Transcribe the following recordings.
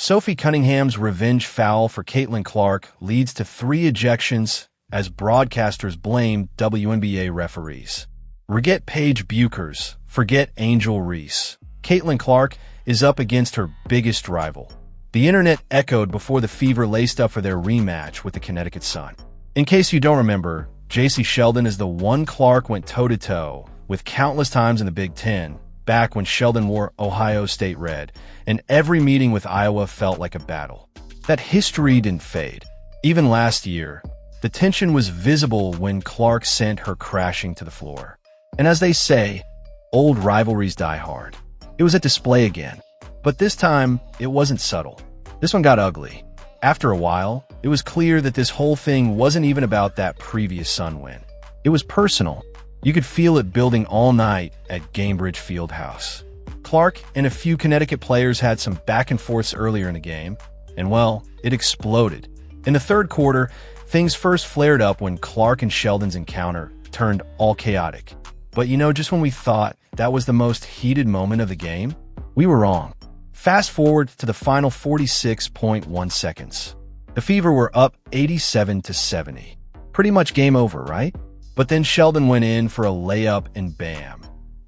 Sophie Cunningham's revenge foul for Caitlin Clark leads to 3 ejections as broadcasters blame WNBA referees. Forget Paige Buchers, forget Angel Reese. Caitlin Clark is up against her biggest rival. The internet echoed before the Fever laced up for their rematch with the Connecticut Sun. In case you don't remember, J.C. Sheldon is the one Clark went toe-to-toe with countless times in the Big Ten, back when Sheldon wore Ohio State red, and every meeting with Iowa felt like a battle. That history didn't fade. Even last year, the tension was visible when Clark sent her crashing to the floor. And as they say, old rivalries die hard. It was at display again. But this time, it wasn't subtle. This one got ugly. After a while, it was clear that this whole thing wasn't even about that previous Sun win. It was personal. You could feel it building all night at Gainbridge Fieldhouse. Clark and a few Connecticut players had some back and forths earlier in the game, and well, it exploded. In the third quarter, things first flared up when Clark and Sheldon's encounter turned all chaotic. But just when we thought that was the most heated moment of the game, we were wrong. Fast forward to the final 46.1 seconds. The Fever were up 87-70. Pretty much game over, right? But then Sheldon went in for a layup and bam.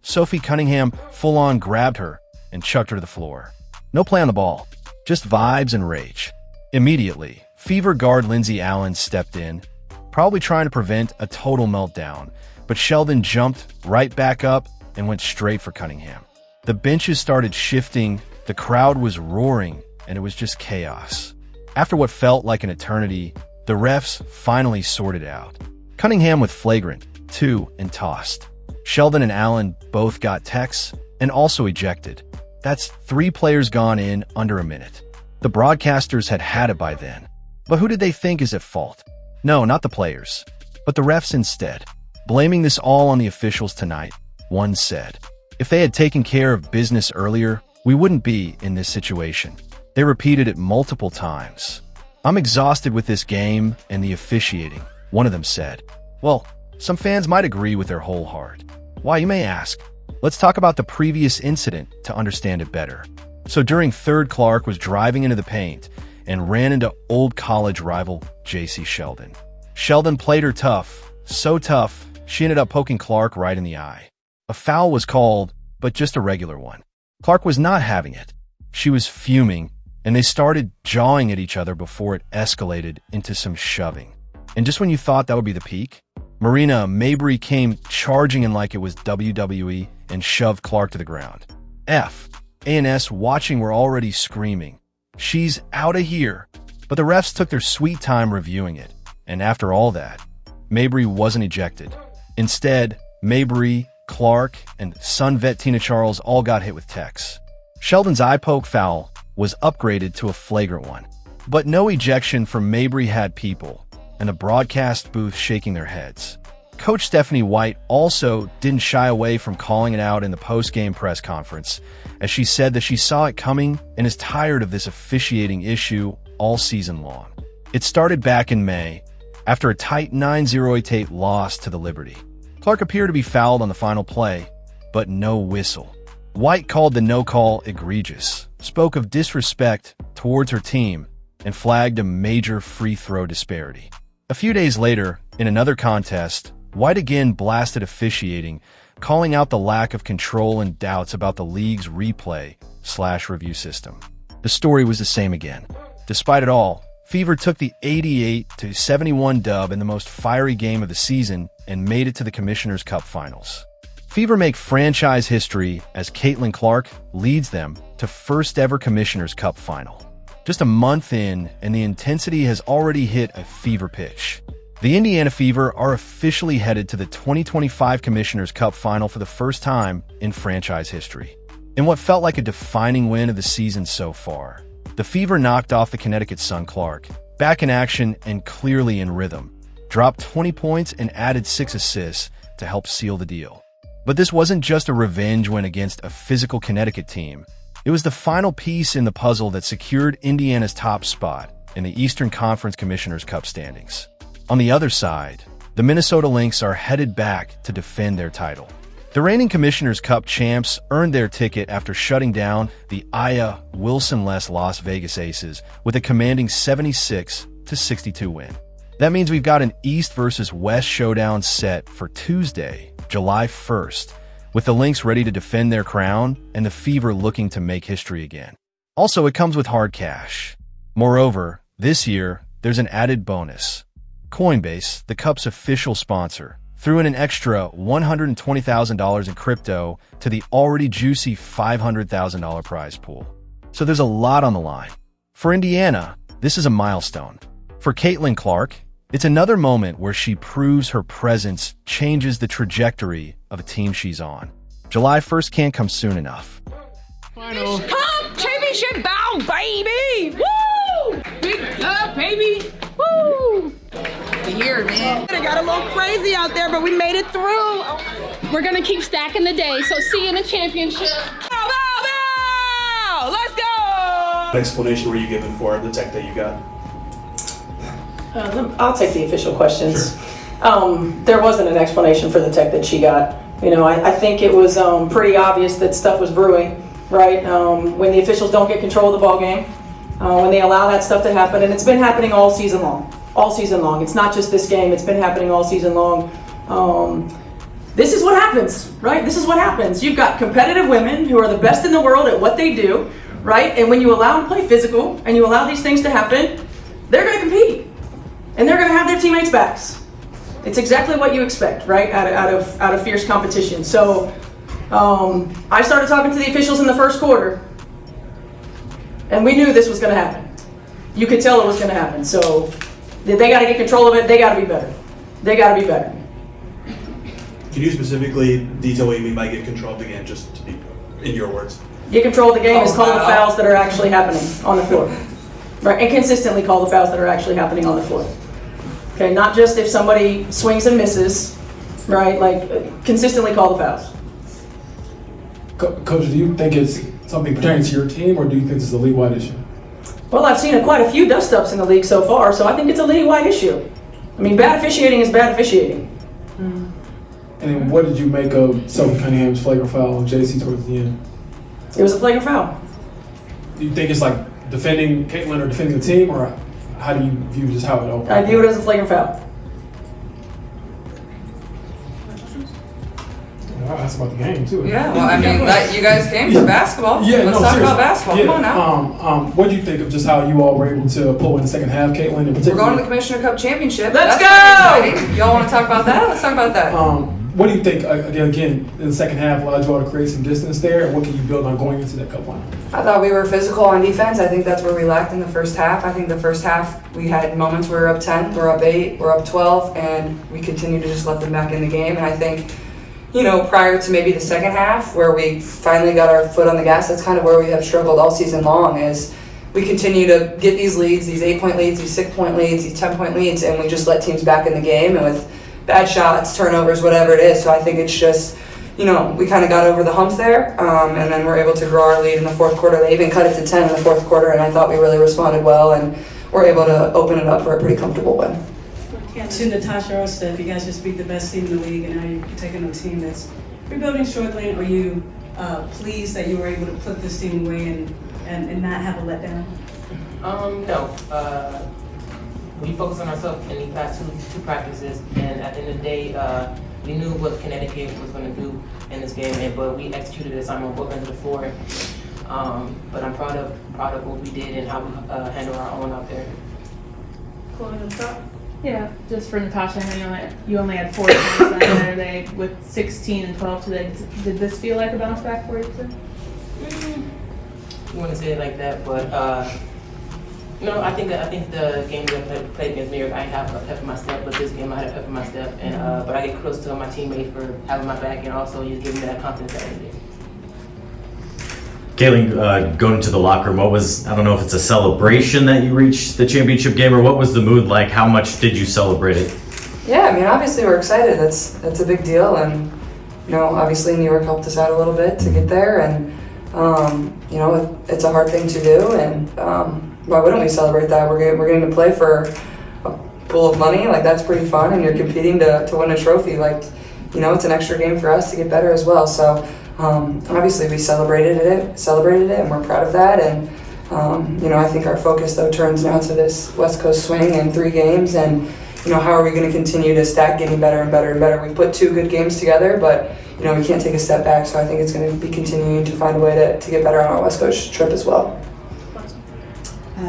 Sophie Cunningham full-on grabbed her and chucked her to the floor. No play on the ball, just vibes and rage. Immediately, Fever guard Lindsay Allen stepped in, probably trying to prevent a total meltdown, but Sheldon jumped right back up and went straight for Cunningham. The benches started shifting, the crowd was roaring, and it was just chaos. After what felt like an eternity, the refs finally sorted out. Cunningham with flagrant 2 and tossed. Sheldon and Allen both got techs and also ejected. That's 3 players gone in under a minute. The broadcasters had it by then. But who did they think is at fault? No, not the players, but the refs instead. Blaming this all on the officials tonight, one said. If they had taken care of business earlier, we wouldn't be in this situation. They repeated it multiple times. I'm exhausted with this game and the officiating, one of them said. Well, some fans might agree with their whole heart. Why, you may ask. Let's talk about the previous incident to understand it better. So during third, Clark was driving into the paint and ran into old college rival J.C. Sheldon. Sheldon played her tough, so tough, she ended up poking Clark right in the eye. A foul was called, but just a regular one. Clark was not having it. She was fuming, and they started jawing at each other before it escalated into some shoving. And just when you thought that would be the peak, Marina Mabrey came charging in like it was WWE and shoved Clark to the ground. A&S watching were already screaming, "She's out of here!" But the refs took their sweet time reviewing it, and after all that, Mabrey wasn't ejected. Instead, Mabrey, Clark, and Sun vet Tina Charles all got hit with techs. Sheldon's eye poke foul was upgraded to a flagrant one, but no ejection for Mabrey had people, and the broadcast booth shaking their heads. Coach Stephanie White also didn't shy away from calling it out in the post-game press conference, as she said that she saw it coming and is tired of this officiating issue all season long. It started back in May, after a tight 9-0 loss to the Liberty. Clark appeared to be fouled on the final play, but no whistle. White called the no call egregious, spoke of disrespect towards her team, and flagged a major free throw disparity. A few days later, in another contest, White again blasted officiating, calling out the lack of control and doubts about the league's replay/review system. The story was the same again. Despite it all, Fever took the 88-71 dub in the most fiery game of the season and made it to the Commissioner's Cup Finals. Fever make franchise history as Caitlin Clark leads them to first ever Commissioner's Cup Final. Just a month in, and the intensity has already hit a fever pitch. The Indiana Fever are officially headed to the 2025 Commissioner's Cup Final for the first time in franchise history. In what felt like a defining win of the season so far, the Fever knocked off the Connecticut Sun. Clark, back in action and clearly in rhythm, dropped 20 points and added 6 assists to help seal the deal. But this wasn't just a revenge win against a physical Connecticut team. It was the final piece in the puzzle that secured Indiana's top spot in the Eastern Conference Commissioner's Cup standings. On the other side, the Minnesota Lynx are headed back to defend their title. The reigning Commissioner's Cup champs earned their ticket after shutting down the Aya Wilson-less Las Vegas Aces with a commanding 76-62 win. That means we've got an East versus West showdown set for Tuesday, July 1st, with the Lynx ready to defend their crown and the Fever looking to make history again. Also, it comes with hard cash. Moreover, this year, there's an added bonus. Coinbase, the Cup's official sponsor, threw in an extra $120,000 in crypto to the already juicy $500,000 prize pool. So there's a lot on the line. For Indiana, this is a milestone. For Caitlin Clark, it's another moment where she proves her presence changes the trajectory of a team she's on. July 1st can't come soon enough. Final. Come, championship bound, baby! Woo! Big up, baby! Woo! The year, man. It got a little crazy out there, but we made it through. We're gonna keep stacking the day, so see you in the championship. Bow, bow, bow! Let's go! What explanation were you given for the tech that you got? I'll take the official questions. Sure. There wasn't an explanation for the tech that she got. You know, I think it was pretty obvious that stuff was brewing, right? When the officials don't get control of the ball game, when they allow that stuff to happen, and it's been happening all season long. All season long. It's not just this game, it's been happening all season long. This is what happens, right? This is what happens. You've got competitive women who are the best in the world at what they do, right? And when you allow them to play physical and you allow these things to happen, they're going to compete. And they're going to have their teammates' backs. It's exactly what you expect, right? Out of fierce competition. So I started talking to the officials in the first quarter, and we knew this was going to happen. You could tell it was going to happen. So they got to get control of it. They got to be better. They got to be better. Can you specifically detail what you mean by get control of the game, just to be in your words? Get control of the game is call the fouls that are actually happening on the floor. Right, and consistently call the fouls that are actually happening on the floor. Okay, not just if somebody swings and misses, right? Like, consistently call the fouls. Coach, do you think it's something pertaining to your team, or do you think it's a league-wide issue? Well, I've seen quite a few dust-ups in the league so far, so I think it's a league-wide issue. I mean, bad officiating is bad officiating. And then what did you make of Sophie Cunningham's flagrant foul on JC towards the end? It was a flagrant foul. Do you think it's like defending Caitlin or defending the team, or how do you view just how it opened? I view it as a flagrant foul. I'll ask about the game too. Yeah, well, I mean, you guys came for basketball. Let's talk about basketball. Yeah. Come on now. What do you think of just how you all were able to pull in the second half, Caitlin, in particular? We're going to the Commissioner Cup Championship. Let's go! Y'all want to talk about that? Let's talk about that. What do you think, again, in the second half allowed you all to create some distance there, and what can you build on going into that cup final? I thought we were physical on defense. I think that's where we lacked in the first half. I think the first half we had moments where we're up 10, we're up 8, we're up 12, and we continue to just let them back in the game. And I think, you know, prior to maybe the second half where we finally got our foot on the gas, that's kind of where we have struggled all season long, is we continue to get these leads, these 8-point leads, these 6-point leads, these 10-point leads, and we just let teams back in the game, and with bad shots, turnovers, whatever it is. So I think it's just, you know, we kind of got over the hump there, and then we're able to grow our lead in the fourth quarter. They even cut it to 10 in the fourth quarter, and I thought we really responded well, and we're able to open it up for a pretty comfortable win. To Natasha or Steph, you guys just beat the best team in the league, and now you're taking a team that's rebuilding, struggling. Are you pleased that you were able to put this team away and not have a letdown? No. We focused on ourselves in the past two practices, and at the end of the day, we knew what Connecticut was going to do in this game, but we executed the assignment on both ends of the floor. But I'm proud of what we did and how we handled our own out there. Yeah, just for Natasha, I know you only had 4 points on Saturday with 16 and 12 today. Did this feel like a bounce back for you too? You want to say it like that, but no, I think the game that I played against New York, I have a pep in my step, but this game I had a pep in my step, and but I get close to my teammate for having my back and also just giving me that confidence that I did. Caitlin, going to the locker room, what was, I don't know if it's a celebration that you reached the championship game, or what was the mood like? How much did you celebrate it? Yeah, I mean, obviously we're excited. That's a big deal, and you know, obviously New York helped us out a little bit to get there, and you know, it's a hard thing to do, and why wouldn't we celebrate that? We're getting to play for a pool of money, like that's pretty fun, and you're competing to win a trophy. Like, it's an extra game for us to get better as well. So obviously we celebrated it, and we're proud of that. And I think our focus though turns now to this West Coast swing and 3 games, and how are we going to continue to stack getting better and better and better. We put 2 good games together, but we can't take a step back. So I think it's going to be continuing to find a way to get better on our West Coast trip as well.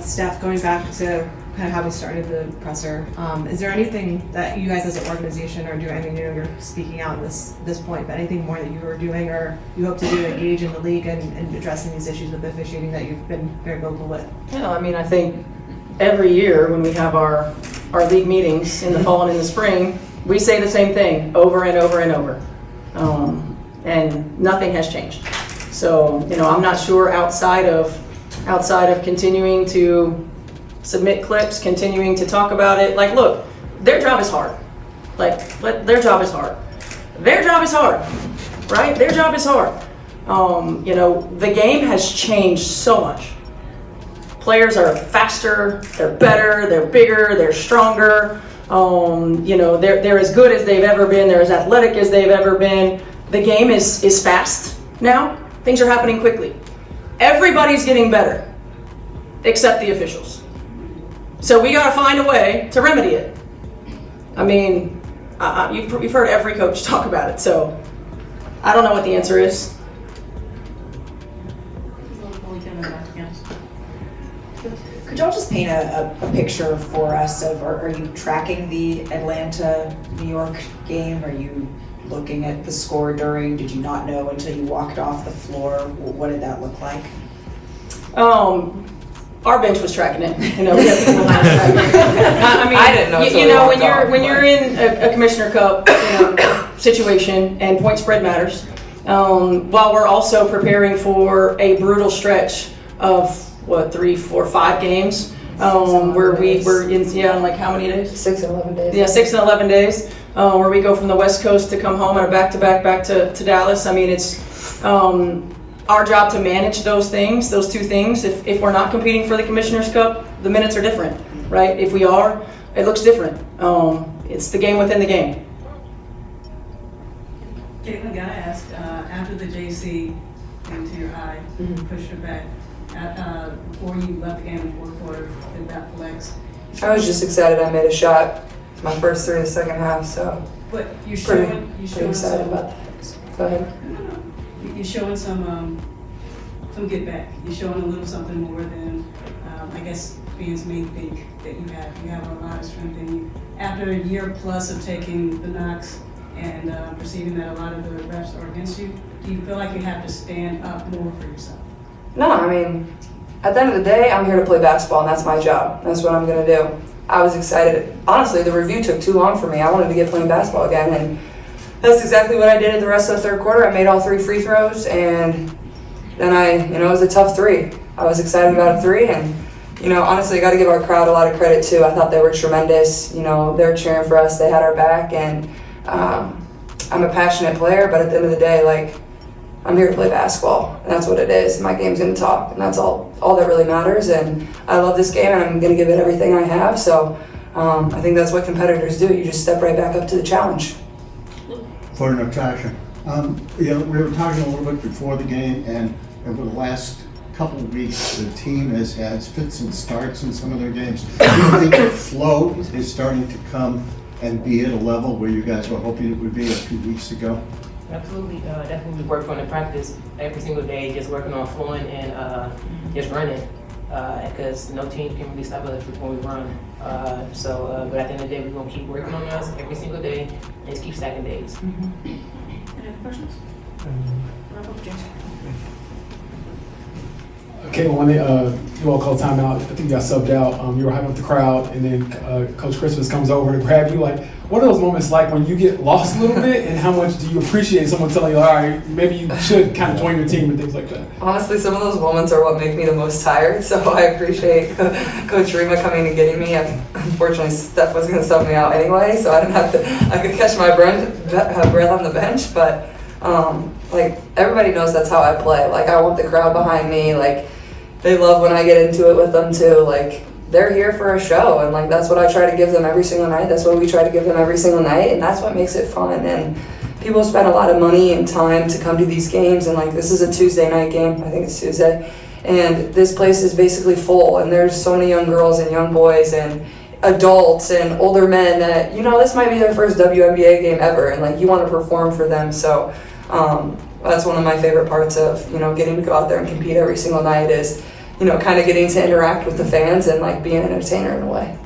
Steph, going back to kind of how we started the presser, is there anything that you guys as an organization are doing? I mean, you're speaking out at this point, but anything more that you are doing or you hope to do to engage in the league and addressing these issues with officiating that you've been very vocal with? Yeah, I mean, I think every year when we have our league meetings in the fall and in the spring, we say the same thing over and over and over, and nothing has changed. So, I'm not sure outside of continuing to submit clips, continuing to talk about it. Like, look, their job is hard. Their job is hard. Their job is hard, right? Their job is hard. The game has changed so much. Players are faster, they're better, they're bigger, they're stronger. They're as good as they've ever been. They're as athletic as they've ever been. The game is fast now. Things are happening quickly. Everybody's getting better, except the officials. So we got to find a way to remedy it. I mean, you've heard every coach talk about it, so I don't know what the answer is. Could y'all just paint a picture for us of, are you tracking the Atlanta-New York game? Are you looking at the score during? Did you not know until you walked off the floor? What did that look like? Our bench was tracking it. We have people behind us tracking it. I mean, I didn't know. When you're in a Commissioner Cup situation and point spread matters, while we're also preparing for a brutal stretch of 3, 4, 5 games, where we're in like how many days? 6 and 11 days. Yeah, 6 and 11 days, where we go from the West Coast to come home on a back-to-back back to Dallas. I mean, it's our job to manage those things, those 2 things. If we're not competing for the Commissioner's Cup, the minutes are different, right? If we are, it looks different. It's the game within the game. Caitlin, gotta ask, after the JC into your eye, pushed it back, before you left the game in the 4th quarter, did that flex? I was just excited I made a shot. It's my first 3 of the second half, so But you're pretty showing excited about that. Go ahead. You're showing some get back. You're showing a little something more than I guess fans may think that you have. You have a lot of strength in you. After a year plus of taking the knocks and perceiving that a lot of the refs are against you, do you feel like you have to stand up more for yourself? No, I mean, at the end of the day, I'm here to play basketball, and that's my job. That's what I'm going to do. I was excited. Honestly, the review took too long for me. I wanted to get playing basketball again, and that's exactly what I did at the rest of the 3rd quarter. I made all 3 free throws, and then it was a tough 3. I was excited about a 3, and, honestly, I got to give our crowd a lot of credit, too. I thought they were tremendous. They were cheering for us. They had our back, and I'm a passionate player, but at the end of the day, I'm here to play basketball, and that's what it is. My game's going to talk, and that's all that really matters. And I love this game, and I'm going to give it everything I have. So I think that's what competitors do. You just step right back up to the challenge. For Natasha, we were talking a little bit before the game, and over the last couple of weeks, the team has had fits and starts in some of their games. Do you think the flow is starting to come and be at a level where you guys were hoping it would be a few weeks ago? Absolutely, definitely work on the practice every single day, just working on flowing and just running, because no team can really stop us when we run. But at the end of the day, we're gonna keep working on us every single day and just keep stacking days. Any other questions? Okay, when you all called timeout, I think you got subbed out. You were hyping up the crowd, and then Coach Christmas comes over to grab you. What are those moments like when you get lost a little bit, and how much do you appreciate someone telling you, all right, maybe you should kind of join your team and things like that? Honestly, some of those moments are what make me the most tired, so I appreciate Coach Rima coming and getting me. Unfortunately, Steph was going to sub me out anyway, so I didn't have to. I could catch my breath on the bench, but everybody knows that's how I play. I want the crowd behind me. They love when I get into it with them too. They're here for a show, and that's what I try to give them every single night. That's what we try to give them every single night, and that's what makes it fun. And people spend a lot of money and time to come to these games, and like this is a Tuesday night game, I think it's Tuesday, and this place is basically full, and there's so many young girls and young boys and adults and older men that, you know, this might be their first WNBA game ever, and like you want to perform for them. So that's one of my favorite parts of, you know, getting to go out there and compete every single night is, you know, kind of getting to interact with the fans and like being an entertainer in a way.